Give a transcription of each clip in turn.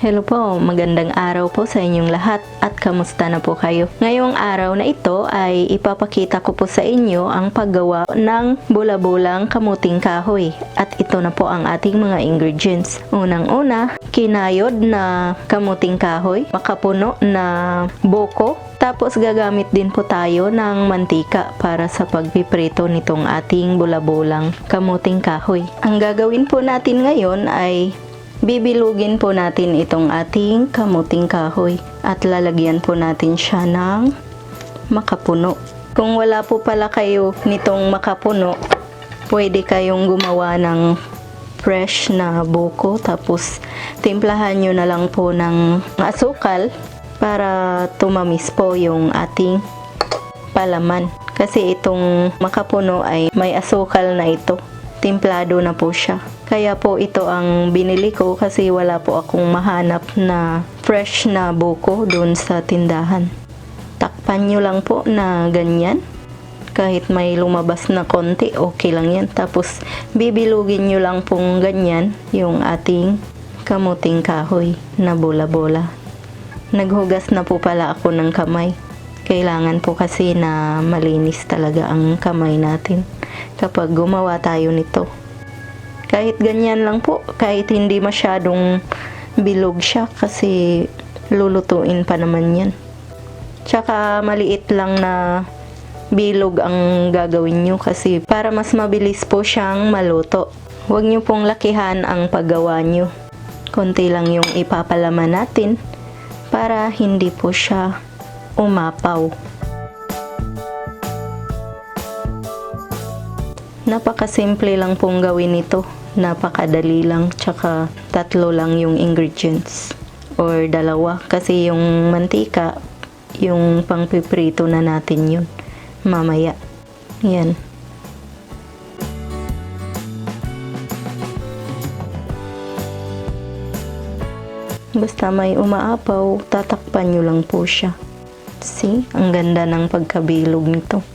Hello po, magandang araw po sa inyong lahat at kamusta na po kayo? Ngayong araw na ito ay ipapakita ko po sa inyo ang paggawa ng bola-bolang kamuting kahoy at ito na po ang ating mga ingredients. Unang-una, kinayod na kamuting kahoy, makapuno na buko, tapos gagamit din po tayo ng mantika para sa pagpiprito nitong ating bola-bolang kamuting kahoy. Ang gagawin po natin ngayon ay bibilugin po natin itong ating kamuting kahoy at lalagyan po natin siya ng makapuno. Kung wala po pala kayo nitong makapuno, pwede kayong gumawa ng fresh na buko tapos timplahan nyo na lang po ng asukal para tumamis po yung ating palaman. Kasi itong makapuno ay may asukal na ito. Timplado na po siya. Kaya po ito ang binili ko kasi wala po akong mahanap na fresh na buko doon sa tindahan. Takpan nyo lang po na ganyan. Kahit may lumabas na konti, okay lang yan. Tapos bibilugin nyo lang pong ganyan yung ating kamuting kahoy na bola-bola. Naghugas na po pala ako ng kamay. Kailangan po kasi na malinis talaga ang kamay natin kapag gumawa tayo nito. Kahit ganyan lang po, kahit hindi masyadong bilog siya kasi lulutuin pa naman yan. Tsaka maliit lang na bilog ang gagawin nyo kasi para mas mabilis po siyang maluto. Huwag nyo pong lakihan ang paggawa nyo. Konti lang yung ipapalaman natin para hindi po siya umapaw. Napakasimple lang pong gawin ito. Napakadali lang, tsaka 3 lang yung ingredients or 2 kasi yung mantika, yung pangpiprito na natin yun mamaya. Yan. Basta may umaapaw, tatakpan nyo lang po siya. See? Ang ganda ng pagkabilog nito.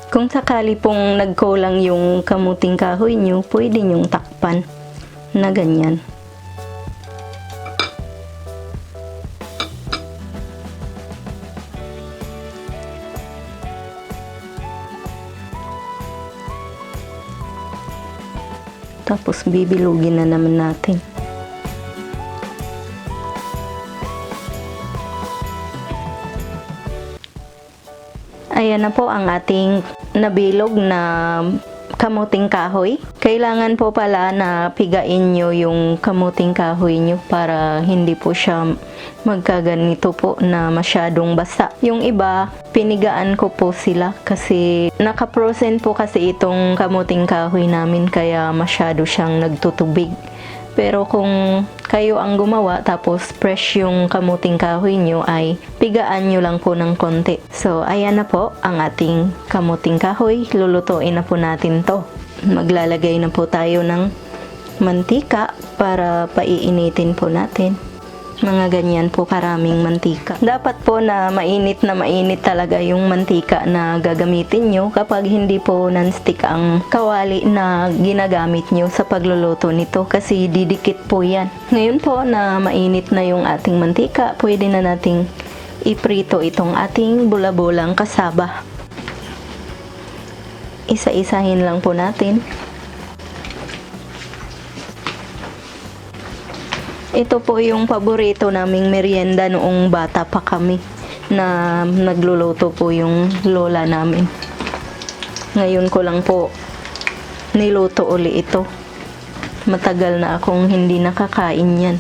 Kung sakali pong nagkulang yung kamuting kahoy nyo, pwede nyong takpan na ganyan. Tapos bibilugin na naman natin. Ayan na po ang ating nabilog na kamuting kahoy. Kailangan po pala na pigain nyo yung kamuting kahoy nyo para hindi po siya magkaganito po na masyadong basa. Yung iba, pinigaan ko po sila kasi naka-frozen po kasi itong kamuting kahoy namin kaya masyado siyang nagtutubig. Pero kung kayo ang gumawa tapos fresh yung kamuting kahoy nyo ay pigaan nyo lang po ng konti. So ayan na po ang ating kamuting kahoy. Lulutuin na po natin to. Maglalagay na po tayo ng mantika para paiinitin po natin. Mga ganyan po karaming mantika. Dapat po na mainit talaga yung mantika na gagamitin nyo kapag hindi po non-stick ang kawali na ginagamit nyo sa pagluluto nito kasi didikit po yan. Ngayon po na mainit na yung ating mantika, pwede na nating iprito itong ating bola-bolang kasaba. Isa-isahin lang po natin. Ito po yung paborito naming merienda noong bata pa kami na nagluluto po yung lola namin. Ngayon ko lang po niluto uli ito. Matagal na akong hindi nakakain yan.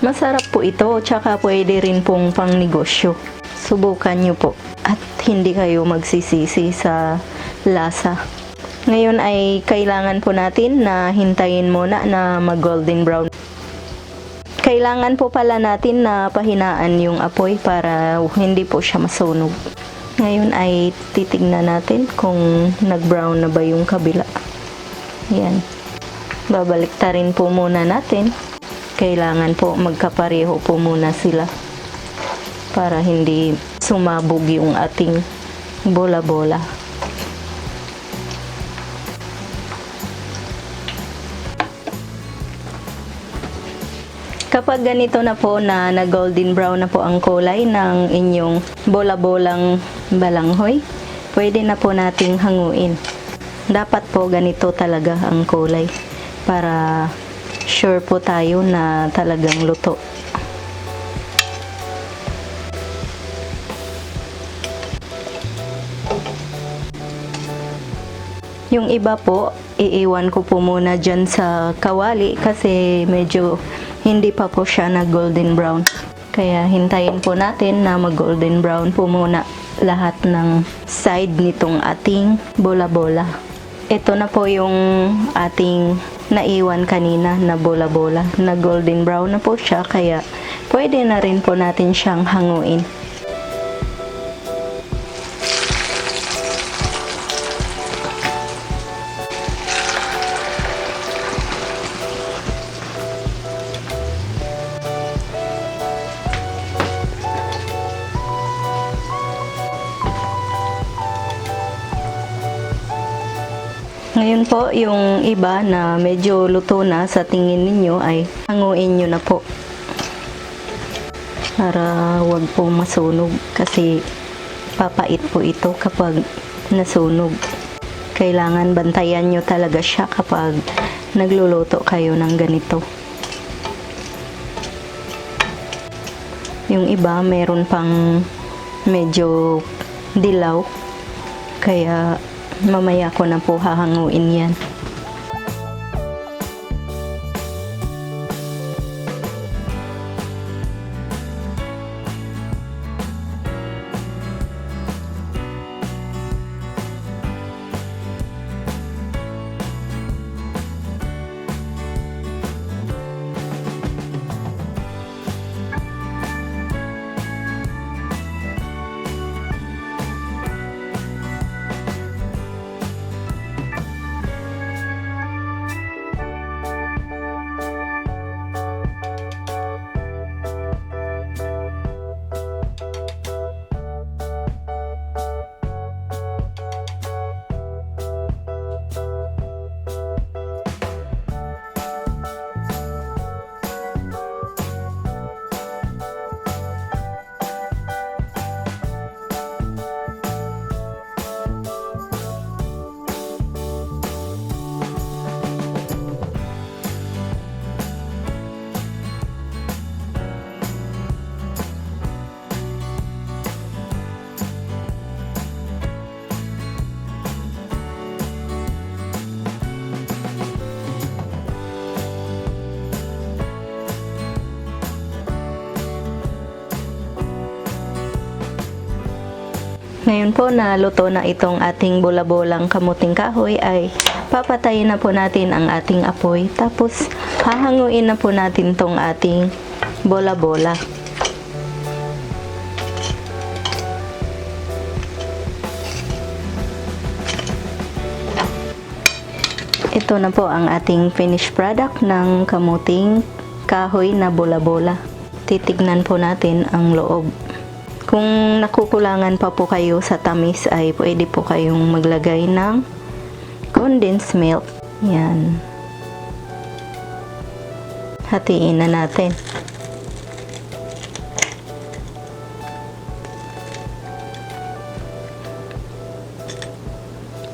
Masarap po ito, tsaka pwede rin pong pang negosyo. Subukan nyo po at hindi kayo magsisisi sa lasa. Ngayon ay kailangan po natin na hintayin muna na mag golden brown. Kailangan po pala natin na pahinaan yung apoy para hindi po siya masunog. Ngayon ay titignan natin kung nag-brown na ba yung kabila. Yan. Babaliktarin po muna natin. Kailangan po magkapareho po muna sila para hindi sumabog yung ating bola-bola. Kapag ganito na po na golden brown na po ang kulay ng inyong bola-bolang balanghoy, pwede na po nating hanguin. Dapat po ganito talaga ang kulay para sure po tayo na talagang luto. Yung iba po, iiwan ko po muna dyan sa kawali kasi medyo hindi pa po siya na golden brown. Kaya hintayin po natin na mag golden brown po muna lahat ng side nitong ating bola-bola. Ito na po yung ating naiwan kanina na bola-bola. Na golden brown na po siya kaya pwede na rin po natin siyang hanguin. Ngayon po, yung iba na medyo luto na sa tingin ninyo ay hanguin nyo na po. Para wag po masunog kasi papait po ito kapag nasunog. Kailangan bantayan nyo talaga siya kapag nagluluto kayo ng ganito. Yung iba meron pang medyo dilaw kaya mamaya ko na po hahanguin yan. Ngayon po na luto na itong ating bola-bolang kamuting kahoy ay papatayin na po natin ang ating apoy. Tapos hahanguin na po natin tong ating bola-bola. Ito na po ang ating finished product ng kamuting kahoy na bola-bola. Titignan po natin ang loob. Kung nakukulangan pa po kayo sa tamis ay pwede po kayong maglagay ng condensed milk. Yan. Hatiin na natin.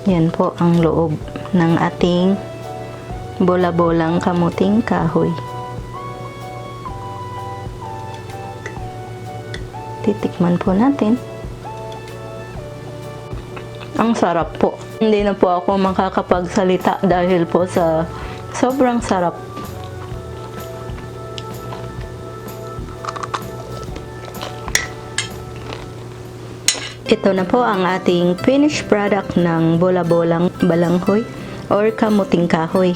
Yan po ang loob ng ating bola-bolang kamuting kahoy. Titikman po natin. Ang sarap po. Hindi na po ako makakapagsalita dahil po sa sobrang sarap. Ito na po ang ating finished product ng bola-bolang balanghoy or kamuting kahoy.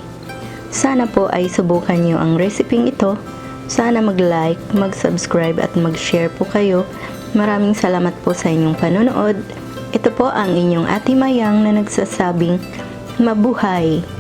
Sana po ay subukan nyo ang reseping ito. Sana mag-like, mag-subscribe at mag-share po kayo. Maraming salamat po sa inyong panonood. Ito po ang inyong Ate Mayang na nagsasabing mabuhay!